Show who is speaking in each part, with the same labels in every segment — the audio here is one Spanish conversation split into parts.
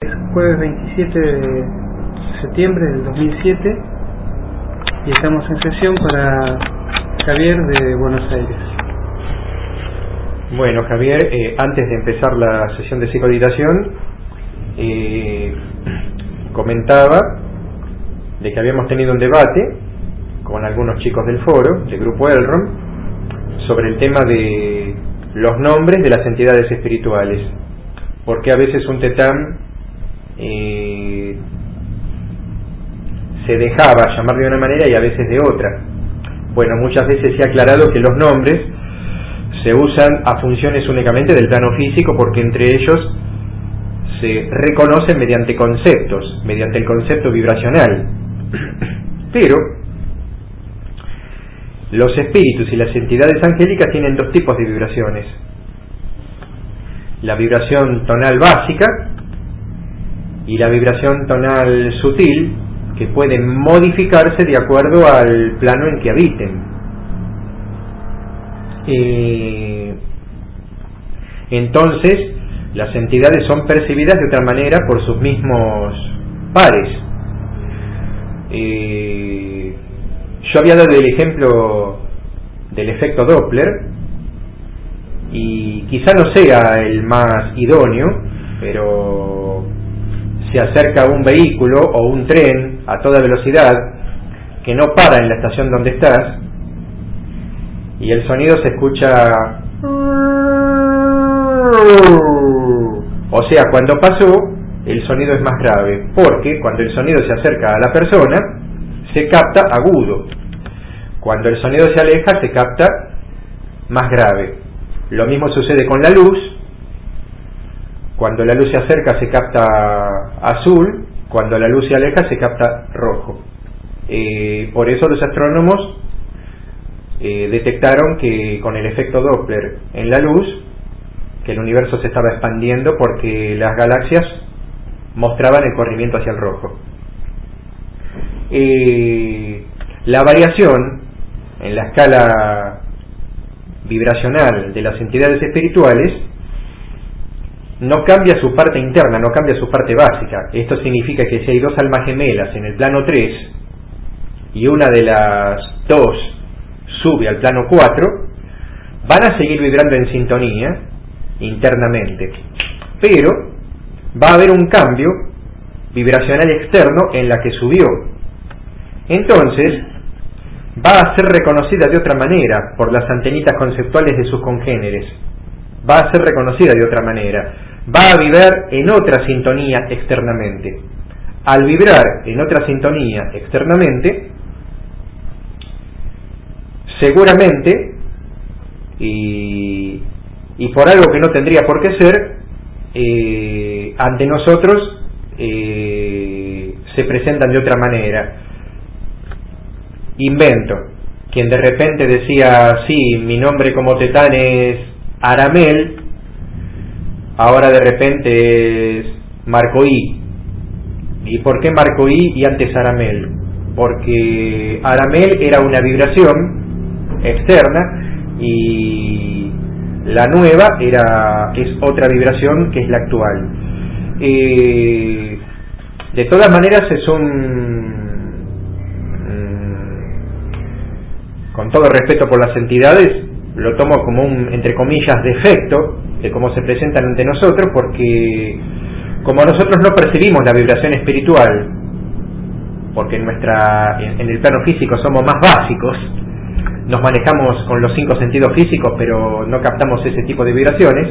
Speaker 1: Es jueves 27 de septiembre del 2007 y estamos en sesión para Javier de Buenos Aires.
Speaker 2: Bueno, Javier, antes de empezar la sesión de psicoditación, comentaba de que habíamos tenido un debate con algunos chicos del foro, del grupo Elrond, sobre el tema de los nombres de las entidades espirituales, porque a veces un tetán se dejaba llamar de una manera y a veces de otra. Bueno, muchas veces se ha aclarado que los nombres se usan a funciones únicamente del plano físico, porque entre ellos se reconocen mediante conceptos, mediante el concepto vibracional. Pero los espíritus y las entidades angélicas tienen dos tipos de vibraciones: la vibración tonal básica y la vibración tonal sutil, que pueden modificarse de acuerdo al plano en que habiten. Entonces, las entidades son percibidas de otra manera por sus mismos pares. Yo había dado el ejemplo del efecto Doppler, y quizá no sea el más idóneo, pero se acerca un vehículo o un tren a toda velocidad que no para en la estación donde estás, y el sonido se escucha, o sea, cuando pasó el sonido es más grave, porque cuando el sonido se acerca a la persona se capta agudo, cuando el sonido se aleja se capta más grave. Lo mismo sucede con la luz. Cuando la luz se acerca se capta azul, cuando la luz se aleja se capta rojo. Por eso los astrónomos detectaron que con el efecto Doppler en la luz, que el universo se estaba expandiendo porque las galaxias mostraban el corrimiento hacia el rojo. La variación en la escala vibracional de las entidades espirituales no cambia su parte interna, no cambia su parte básica. Esto significa que si hay dos almas gemelas en el plano 3 y una de las dos sube al plano 4, van a seguir vibrando en sintonía internamente, pero va a haber un cambio vibracional externo en la que subió. Entonces va a ser reconocida de otra manera por las antenitas conceptuales de sus congéneres, va a ser reconocida de otra manera, va a vibrar en otra sintonía externamente. Al vibrar en otra sintonía externamente, seguramente, y por algo que no tendría por qué ser, ante nosotros se presentan de otra manera. Invento, quien de repente decía, sí, mi nombre como tetán es Aramel, ahora de repente es Marcoí. ¿Y por qué Marcoí y antes Aramel? Porque Aramel era una vibración externa y la nueva es otra vibración que es la actual. De todas maneras es con todo respeto por las entidades, lo tomo como un, entre comillas, defecto de cómo se presentan ante nosotros, porque como nosotros no percibimos la vibración espiritual, porque en el plano físico somos más básicos, nos manejamos con los 5 sentidos físicos, pero no captamos ese tipo de vibraciones,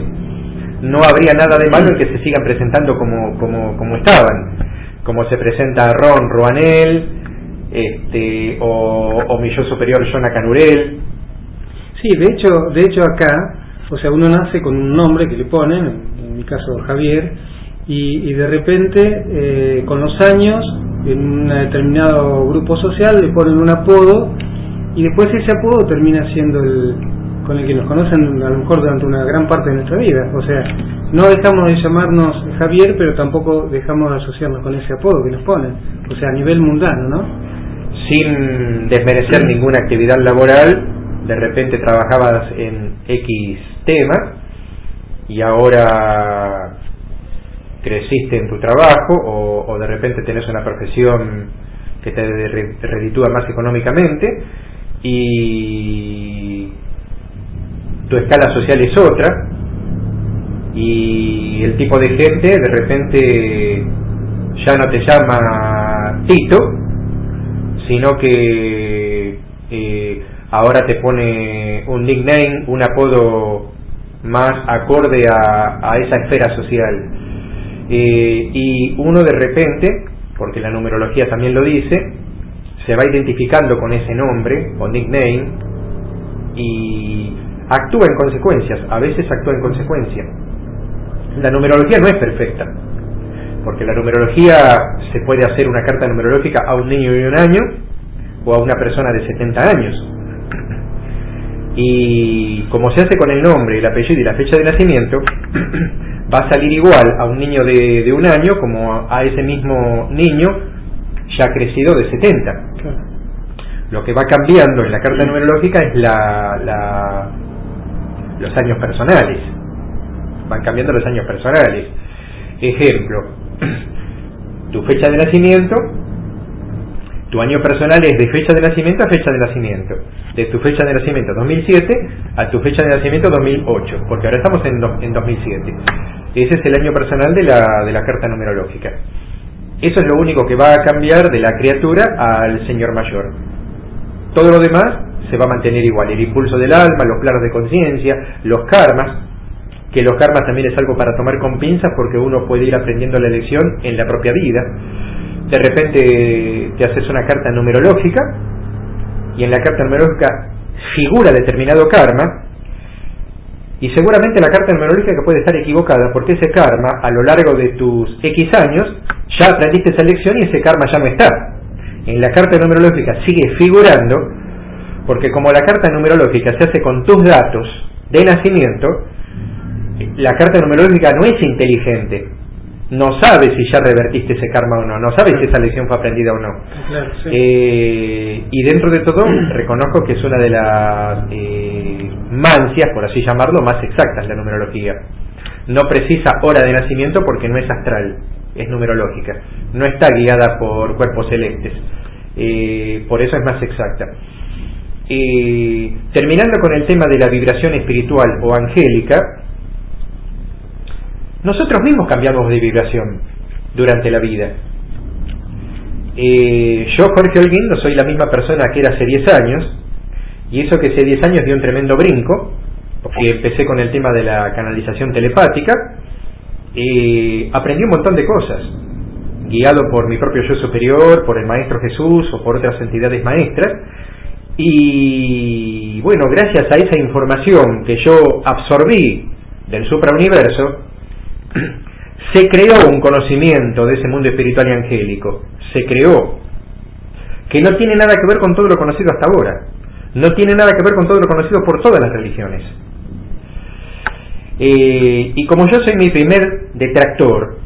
Speaker 2: no habría nada de malo en que se sigan presentando como estaban, como se presenta Ron Roanel, o mi yo superior Jonah Canurel.
Speaker 1: Sí, de hecho acá, o sea, uno nace con un nombre que le ponen, en mi caso Javier, y de repente con los años en un determinado grupo social le ponen un apodo, y después ese apodo termina siendo con el que nos conocen a lo mejor durante una gran parte de nuestra vida. O sea, no dejamos de llamarnos Javier, pero tampoco dejamos de asociarnos con ese apodo que nos ponen, o sea, a nivel mundano, ¿no?
Speaker 2: Sin desmerecer ninguna actividad laboral, de repente trabajabas en X tema y ahora creciste en tu trabajo o de repente tenés una profesión que te reditúa más económicamente y tu escala social es otra y el tipo de gente de repente ya no te llama Tito, sino que ahora te pone un nickname, un apodo más acorde a esa esfera social. Y uno de repente, porque la numerología también lo dice, se va identificando con ese nombre o nickname y actúa en consecuencias, a veces actúa en consecuencia. La numerología no es perfecta, porque la numerología se puede hacer una carta numerológica a un niño de 1 año o a una persona de 70 años. Y como se hace con el nombre, el apellido y la fecha de nacimiento, va a salir igual a un niño de 1 año como a ese mismo niño ya crecido de 70.
Speaker 1: Claro.
Speaker 2: Lo que va cambiando en la carta numerológica es los años personales. Van cambiando los años personales. Ejemplo, tu fecha de nacimiento, tu año personal es de fecha de nacimiento a fecha de nacimiento. De tu fecha de nacimiento 2007 a tu fecha de nacimiento 2008, porque ahora estamos en 2007. Ese es el año personal de la carta numerológica. Eso es lo único que va a cambiar de la criatura al señor mayor. Todo lo demás se va a mantener igual. El impulso del alma, los planos de conciencia, los karmas, que los karmas también es algo para tomar con pinzas porque uno puede ir aprendiendo la lección en la propia vida. De repente te haces una carta numerológica y en la carta numerológica figura determinado karma y seguramente la carta numerológica puede estar equivocada porque ese karma a lo largo de tus X años ya aprendiste esa lección y ese karma ya no está. En la carta numerológica sigue figurando porque como la carta numerológica se hace con tus datos de nacimiento, la carta numerológica no es inteligente, no sabe si ya revertiste ese karma o no, no sabe si esa lección fue aprendida o no.
Speaker 1: Claro, sí.
Speaker 2: Y dentro de todo reconozco que es una de las mancias, por así llamarlo, más exactas la numerología. No precisa hora de nacimiento porque no es astral, es numerológica, no está guiada por cuerpos celestes, por eso es más exacta. Terminando con el tema de la vibración espiritual o angélica, nosotros mismos cambiamos de vibración durante la vida. Yo, Jorge Holguín, no soy la misma persona que era hace 10 años, y eso que hace 10 años dio un tremendo brinco, porque empecé con el tema de la canalización telepática, aprendí un montón de cosas, guiado por mi propio yo superior, por el Maestro Jesús o por otras entidades maestras, y bueno, gracias a esa información que yo absorbí del suprauniverso, se creó un conocimiento de ese mundo espiritual y angélico, se creó, que no tiene nada que ver con todo lo conocido hasta ahora, no tiene nada que ver con todo lo conocido por todas las religiones. Y como yo soy mi primer detractor,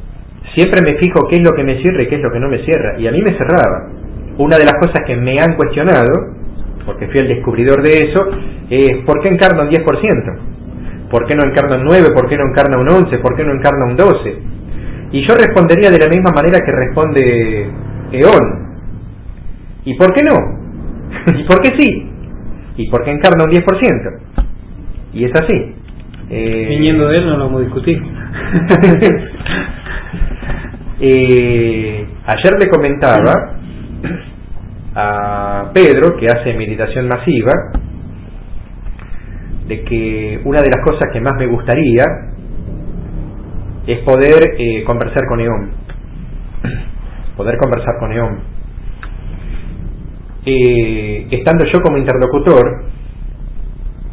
Speaker 2: siempre me fijo qué es lo que me cierra y qué es lo que no me cierra, y a mí me cerraba. Una de las cosas que me han cuestionado, porque fui el descubridor de eso, es ¿por qué encarna un 10%? ¿Por qué no encarna un 9? ¿Por qué no encarna un 11? ¿Por qué no encarna un 12? Y yo respondería de la misma manera que responde Eón. ¿Y por qué no? ¿Y por qué sí? ¿Y por qué encarna un 10%? Y es así.
Speaker 1: Viniendo de él no lo vamos a discutir.
Speaker 2: Ayer le comentaba a Pedro, que hace meditación masiva, de que una de las cosas que más me gustaría es poder conversar con Eón, estando yo como interlocutor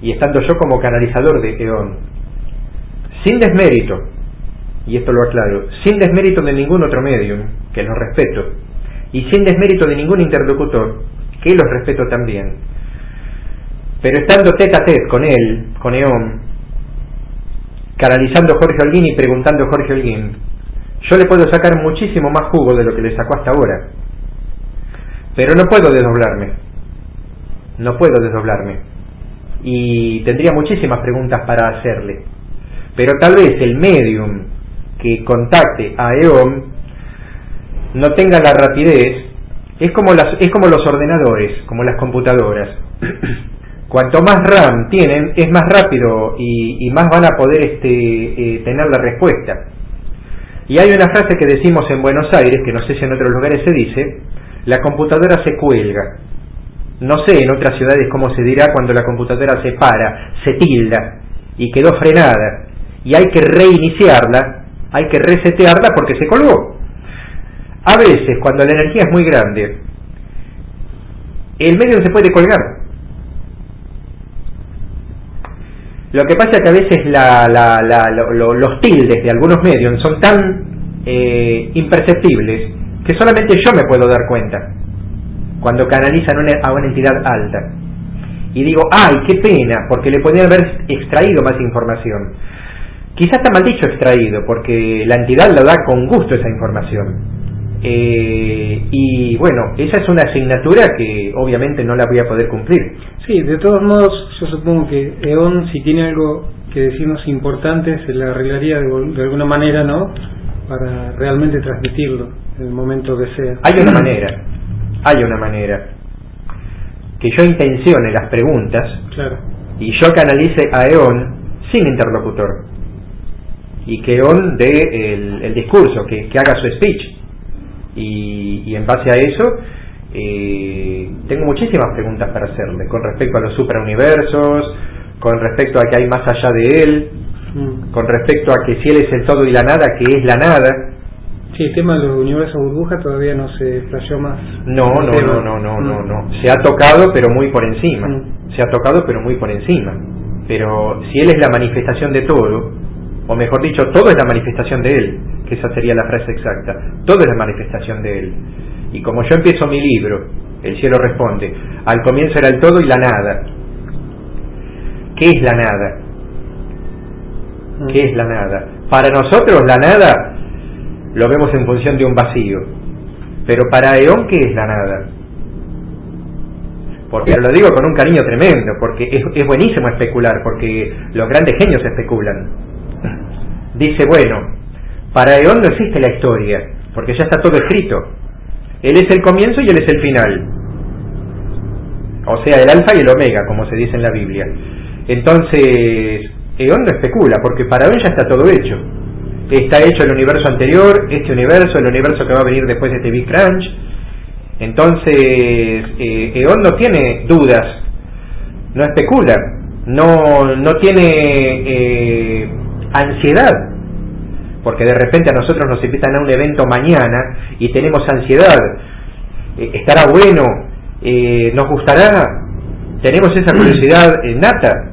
Speaker 2: y estando yo como canalizador de Eón, sin desmérito, y esto lo aclaro, sin desmérito de ningún otro medium, que los respeto, y sin desmérito de ningún interlocutor, que los respeto también. Pero estando tete a tete con él, con Eón, canalizando Jorge Holguín y preguntando Jorge Holguín, yo le puedo sacar muchísimo más jugo de lo que le sacó hasta ahora. Pero no puedo desdoblarme. Y tendría muchísimas preguntas para hacerle. Pero tal vez el medium que contacte a EON no tenga la rapidez. Es como los ordenadores, como las computadoras. Cuanto más RAM tienen, es más rápido y más van a poder tener la respuesta. Y hay una frase que decimos en Buenos Aires, que no sé si en otros lugares se dice: la computadora se cuelga. No sé en otras ciudades cómo se dirá cuando la computadora se para, se tilda y quedó frenada, y hay que reiniciarla, hay que resetearla porque se colgó. A veces, cuando la energía es muy grande, el medio no se puede colgar. Lo que pasa es que a veces los tildes de algunos medios son tan imperceptibles que solamente yo me puedo dar cuenta cuando canalizan a una entidad alta. Y digo, ¡ay, qué pena! Porque le podrían haber extraído más información. Quizás está mal dicho extraído, porque la entidad lo da con gusto esa información. Y bueno, esa es una asignatura que obviamente no la voy a poder cumplir.
Speaker 1: Sí, de todos modos, yo supongo que EON, si tiene algo que decirnos importante, se la arreglaría de alguna manera, ¿no? Para realmente transmitirlo en el momento que sea.
Speaker 2: Hay una manera. Que yo intencione las preguntas,
Speaker 1: claro, y
Speaker 2: yo canalice a EON sin interlocutor. Y que EON dé el discurso, que haga su speech. Y en base a eso tengo muchísimas preguntas para hacerle con respecto a los suprauniversos, con respecto a que hay más allá de él, con respecto a que si él es el todo y la nada, que es la nada.
Speaker 1: Sí, el tema de los universos burbuja todavía no se flasheó más.
Speaker 2: No. Se ha tocado, pero muy por encima. Se ha tocado, pero muy por encima. Pero si él es la manifestación de todo, o mejor dicho, todo es la manifestación de él, que esa sería la frase exacta, todo es la manifestación de él. Y como yo empiezo mi libro, El cielo responde, al comienzo era el todo y la nada. ¿Qué es la nada? ¿Qué es la nada? Para nosotros la nada lo vemos en función de un vacío, pero para EON, ¿qué es la nada? Porque lo digo con un cariño tremendo, porque es buenísimo especular, porque los grandes genios especulan. Dice, bueno, para EON no existe la historia, porque ya está todo escrito. Él es el comienzo y él es el final. O sea, el alfa y el omega, como se dice en la Biblia. Entonces, EON no especula, porque para EON ya está todo hecho. Está hecho el universo anterior, este universo, el universo que va a venir después de este Big Crunch. Entonces, EON no tiene dudas, no especula, no tiene ansiedad, porque de repente a nosotros nos empiezan a dar un evento mañana y tenemos ansiedad. ¿Estará bueno? ¿Nos gustará? Tenemos esa curiosidad nata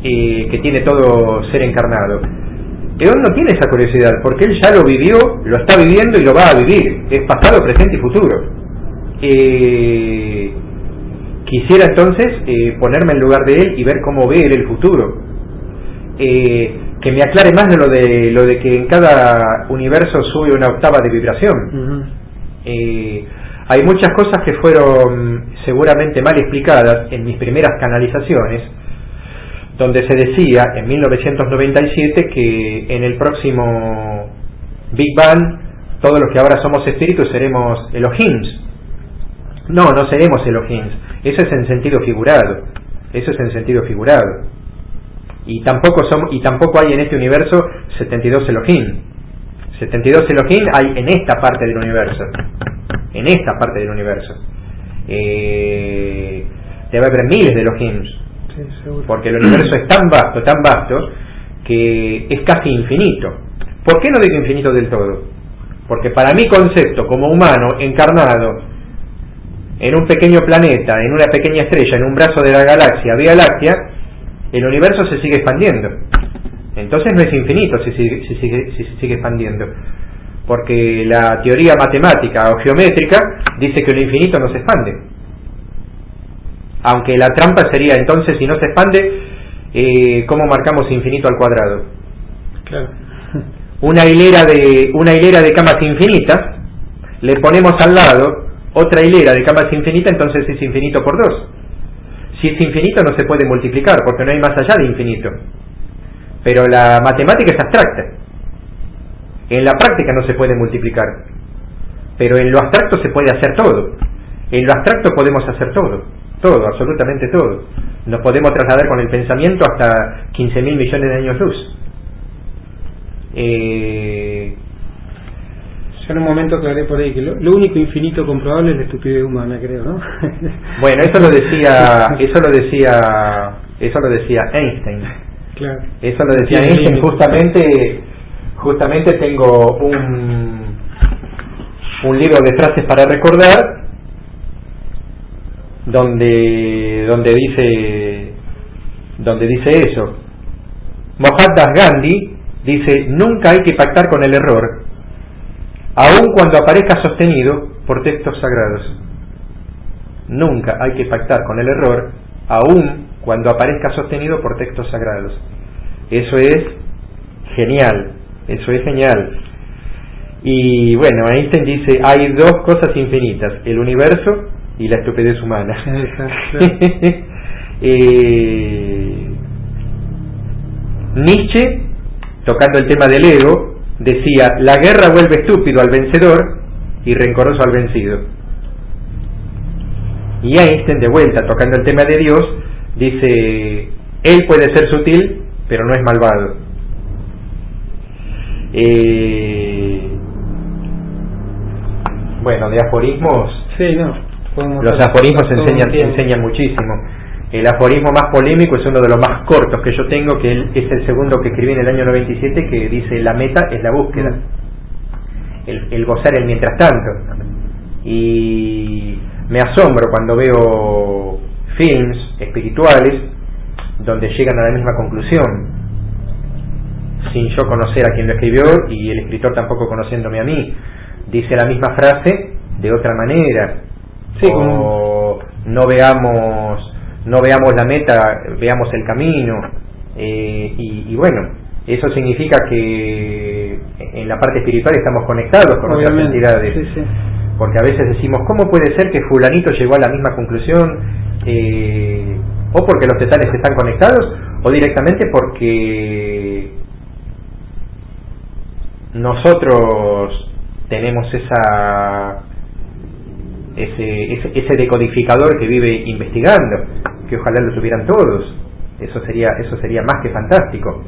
Speaker 2: que tiene todo ser encarnado. EON no tiene esa curiosidad, porque él ya lo vivió, lo está viviendo y lo va a vivir. Es pasado, presente y futuro. Quisiera entonces ponerme en lugar de él y ver cómo ve él el futuro. Que me aclare más de lo de que en cada universo sube una octava de vibración. Hay muchas cosas que fueron seguramente mal explicadas en mis primeras canalizaciones, donde se decía en 1997 que en el próximo Big Bang todos los que ahora somos espíritus seremos Elohims. No seremos Elohims. Eso es en sentido figurado. Y tampoco hay en este universo 72 Elohim. 72 Elohim hay en esta parte del universo. Debe haber miles de Elohims.
Speaker 1: Sí, seguro.
Speaker 2: Porque el universo es tan vasto, que es casi infinito. ¿Por qué no digo infinito del todo? Porque para mi concepto como humano encarnado en un pequeño planeta, en una pequeña estrella, en un brazo de la galaxia Vía Láctea, el universo se sigue expandiendo. Entonces no es infinito si se sigue expandiendo, porque la teoría matemática o geométrica dice que lo infinito no se expande. Aunque la trampa sería entonces, si no se expande, ¿cómo marcamos infinito al cuadrado?
Speaker 1: Claro.
Speaker 2: Una hilera de camas infinitas, le ponemos al lado otra hilera de camas infinitas, entonces es infinito por 2. Si es infinito no se puede multiplicar, porque no hay más allá de infinito. Pero la matemática es abstracta. En la práctica no se puede multiplicar, pero en lo abstracto se puede hacer todo. En lo abstracto podemos hacer todo, todo, absolutamente todo. Nos podemos trasladar con el pensamiento hasta 15.000 millones de años luz.
Speaker 1: Yo en un momento aclaré por ahí que lo único infinito comprobable es la estupidez humana, creo, ¿no?
Speaker 2: Bueno, eso lo decía Einstein.
Speaker 1: Claro.
Speaker 2: Eso lo decía Einstein. Justamente tengo un libro de frases para recordar donde dice eso. Mohandas Gandhi dice: nunca hay que pactar con el error, aun cuando aparezca sostenido por textos sagrados. Nunca hay que pactar con el error, aun cuando aparezca sostenido por textos sagrados. Eso es genial, eso es genial. Y bueno, Einstein dice: hay dos cosas infinitas, el universo y la estupidez humana. Nietzsche, tocando el tema del ego, decía: la guerra vuelve estúpido al vencedor y rencoroso al vencido. Y Einstein, de vuelta, tocando el tema de Dios, dice: él puede ser sutil, pero no es malvado. Bueno, de aforismos,
Speaker 1: sí, no,
Speaker 2: los aforismos enseñan muchísimo. El aforismo más polémico es uno de los más cortos que yo tengo, que es el segundo que escribí en el año 97, que dice: la meta es la búsqueda, el gozar el mientras tanto. Y me asombro cuando veo films espirituales donde llegan a la misma conclusión, sin yo conocer a quien lo escribió y el escritor tampoco conociéndome a mí. Dice la misma frase de otra manera. Sí, o no veamos la meta, veamos el camino. Y bueno, eso significa que en la parte espiritual estamos conectados con otras entidades. Sí, sí. Porque a veces decimos: ¿cómo puede ser que fulanito llegó a la misma conclusión? O porque los tetales están conectados, o directamente porque nosotros tenemos ese decodificador que vive investigando, que ojalá lo tuvieran todos. Eso sería más que fantástico.